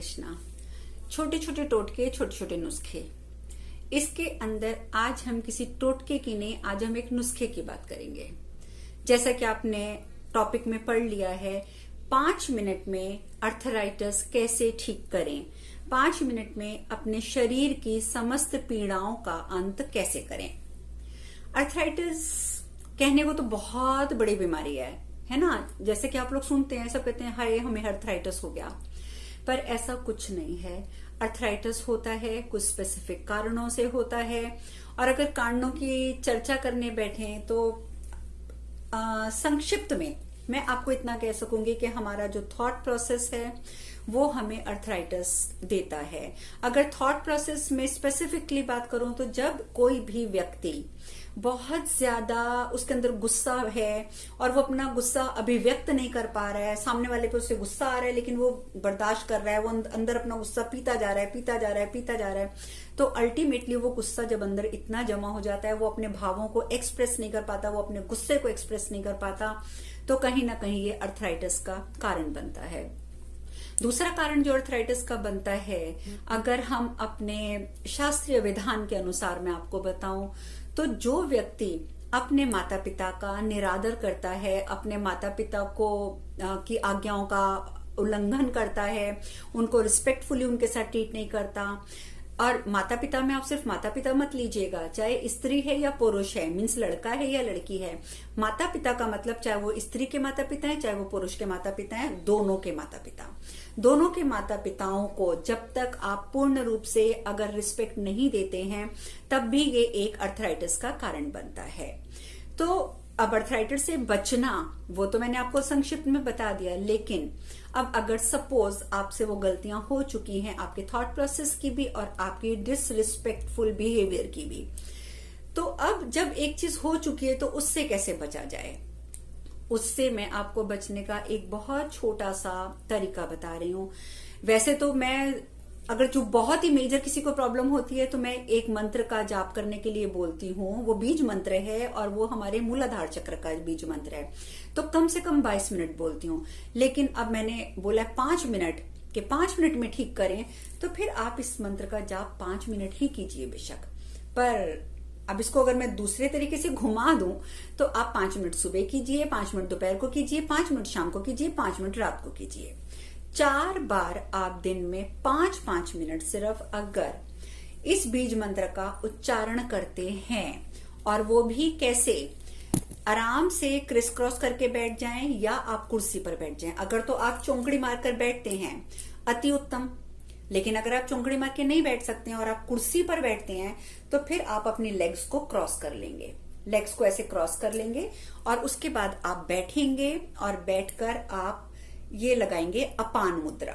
कृष्णा। छोटे छोटे टोटके, छोटे छोटे नुस्खे। इसके अंदर आज हम किसी टोटके की नहीं, आज हम एक नुस्खे की बात करेंगे। जैसा कि आपने टॉपिक में पढ़ लिया है, 5 मिनट में अर्थराइटिस कैसे ठीक करें, 5 मिनट में अपने शरीर की समस्त पीड़ाओं का अंत कैसे करें। अर्थराइटिस कहने को तो बहुत बड़ी बीमारी है ना। जैसे कि आप लोग सुनते हैं, सब कहते हैं हाय हमें अर्थराइटिस हो गया, पर ऐसा कुछ नहीं है। अर्थराइटिस होता है कुछ स्पेसिफिक कारणों से होता है, और अगर कारणों की चर्चा करने बैठे तो संक्षिप्त में मैं आपको इतना कह सकूंगी कि हमारा जो थॉट प्रोसेस है वो हमें अर्थराइटिस देता है। अगर थॉट प्रोसेस में स्पेसिफिकली बात करूं तो जब कोई भी व्यक्ति बहुत ज्यादा उसके अंदर गुस्सा है और वो अपना गुस्सा अभिव्यक्त नहीं कर पा रहा है, सामने वाले पे उससे गुस्सा आ रहा है लेकिन वो बर्दाश्त कर रहा है, वो अंदर अपना गुस्सा पीता जा रहा है, तो अल्टीमेटली वो गुस्सा जब अंदर इतना जमा हो जाता है, वो अपने भावों को एक्सप्रेस नहीं कर पाता, वो अपने गुस्से को एक्सप्रेस नहीं कर पाता, तो कहीं ना कहीं ये अर्थराइटिस का कारण बनता है। दूसरा कारण जो अर्थराइटिस का बनता है, अगर हम अपने शास्त्रीय विधान के अनुसार मैं आपको बताऊं तो जो व्यक्ति अपने माता पिता का निरादर करता है, अपने माता पिता को की आज्ञाओं का उल्लंघन करता है, उनको रिस्पेक्टफुली उनके साथ ट्रीट नहीं करता, और माता पिता में आप सिर्फ माता पिता मत लीजिएगा, चाहे स्त्री है या पुरुष है, मीन्स लड़का है या लड़की है, माता पिता का मतलब चाहे वो स्त्री के माता पिता है चाहे वो पुरुष के माता पिता है, दोनों के माता पिता, दोनों के माता पिताओं को जब तक आप पूर्ण रूप से अगर रिस्पेक्ट नहीं देते हैं तब भी ये एक अर्थराइटिस का कारण बनता है। तो अब अर्थराइटिस से बचना वो तो मैंने आपको संक्षिप्त में बता दिया, लेकिन अब अगर सपोज आपसे वो गलतियां हो चुकी हैं, आपके थॉट प्रोसेस की भी और आपकी डिसरिस्पेक्टफुल बिहेवियर की भी, तो अब जब एक चीज हो चुकी है तो उससे कैसे बचा जाए, उससे मैं आपको बचने का एक बहुत छोटा सा तरीका बता रही हूं। वैसे तो मैं अगर जो बहुत ही मेजर किसी को प्रॉब्लम होती है तो मैं एक मंत्र का जाप करने के लिए बोलती हूँ, वो बीज मंत्र है और वो हमारे मूलाधार चक्र का बीज मंत्र है, तो कम से कम 22 मिनट बोलती हूँ। लेकिन अब मैंने बोला 5 मिनट के 5 मिनट में ठीक करें, तो फिर आप इस मंत्र का जाप 5 मिनट ही कीजिए बेशक, पर अब इसको अगर मैं दूसरे तरीके से घुमा दूं तो आप 5 मिनट सुबह कीजिए, 5 मिनट दोपहर को कीजिए, 5 मिनट शाम को कीजिए, 5 मिनट रात को कीजिए। 4 बार आप दिन में 5-5 मिनट सिर्फ अगर इस बीज मंत्र का उच्चारण करते हैं, और वो भी कैसे, आराम से क्रिस क्रॉस करके बैठ जाएं या आप कुर्सी पर बैठ जाएं। अगर तो आप चौंकड़ी मारकर बैठते हैं अति उत्तम, लेकिन अगर आप चौंकड़ी मार के नहीं बैठ सकते हैं और आप कुर्सी पर बैठते हैं तो फिर आप अपनी लेग्स को क्रॉस कर लेंगे, लेग्स को ऐसे क्रॉस कर लेंगे और उसके बाद आप बैठेंगे और बैठकर आप ये लगाएंगे अपान मुद्रा।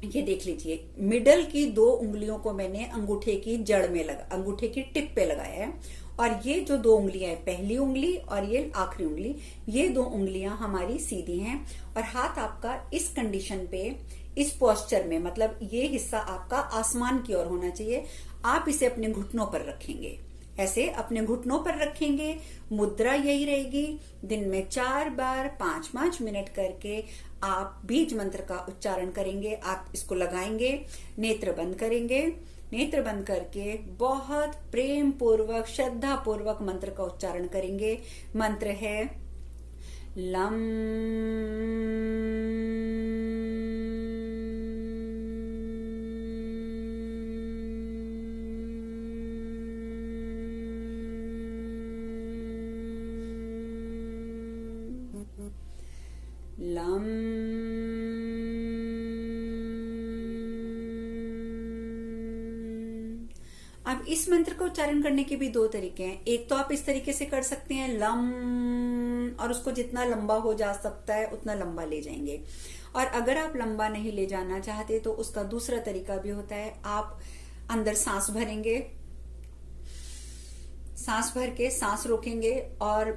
ये देख लीजिए, मिडल की 2 उंगलियों को मैंने अंगूठे की जड़ में अंगूठे की टिप पे लगाया है, और ये जो 2 उंगलियां हैं, पहली उंगली और ये आखिरी उंगली, ये 2 उंगलियां हमारी सीधी हैं, और हाथ आपका इस कंडीशन पे, इस पोस्चर में, मतलब ये हिस्सा आपका आसमान की ओर होना चाहिए। आप इसे अपने घुटनों पर रखेंगे, ऐसे अपने घुटनों पर रखेंगे, मुद्रा यही रहेगी। दिन में 4 बार 5-5 मिनट करके आप बीज मंत्र का उच्चारण करेंगे। आप इसको लगाएंगे, नेत्र बंद करेंगे, नेत्र बंद करके बहुत प्रेम पूर्वक, श्रद्धा पूर्वक मंत्र का उच्चारण करेंगे। मंत्र है लम लम। अब इस मंत्र का उच्चारण करने के भी 2 तरीके हैं। एक तो आप इस तरीके से कर सकते हैं लम, और उसको जितना लंबा हो जा सकता है उतना लंबा ले जाएंगे, और अगर आप लंबा नहीं ले जाना चाहते तो उसका दूसरा तरीका भी होता है। आप अंदर सांस भरेंगे, सांस भर के सांस रोकेंगे और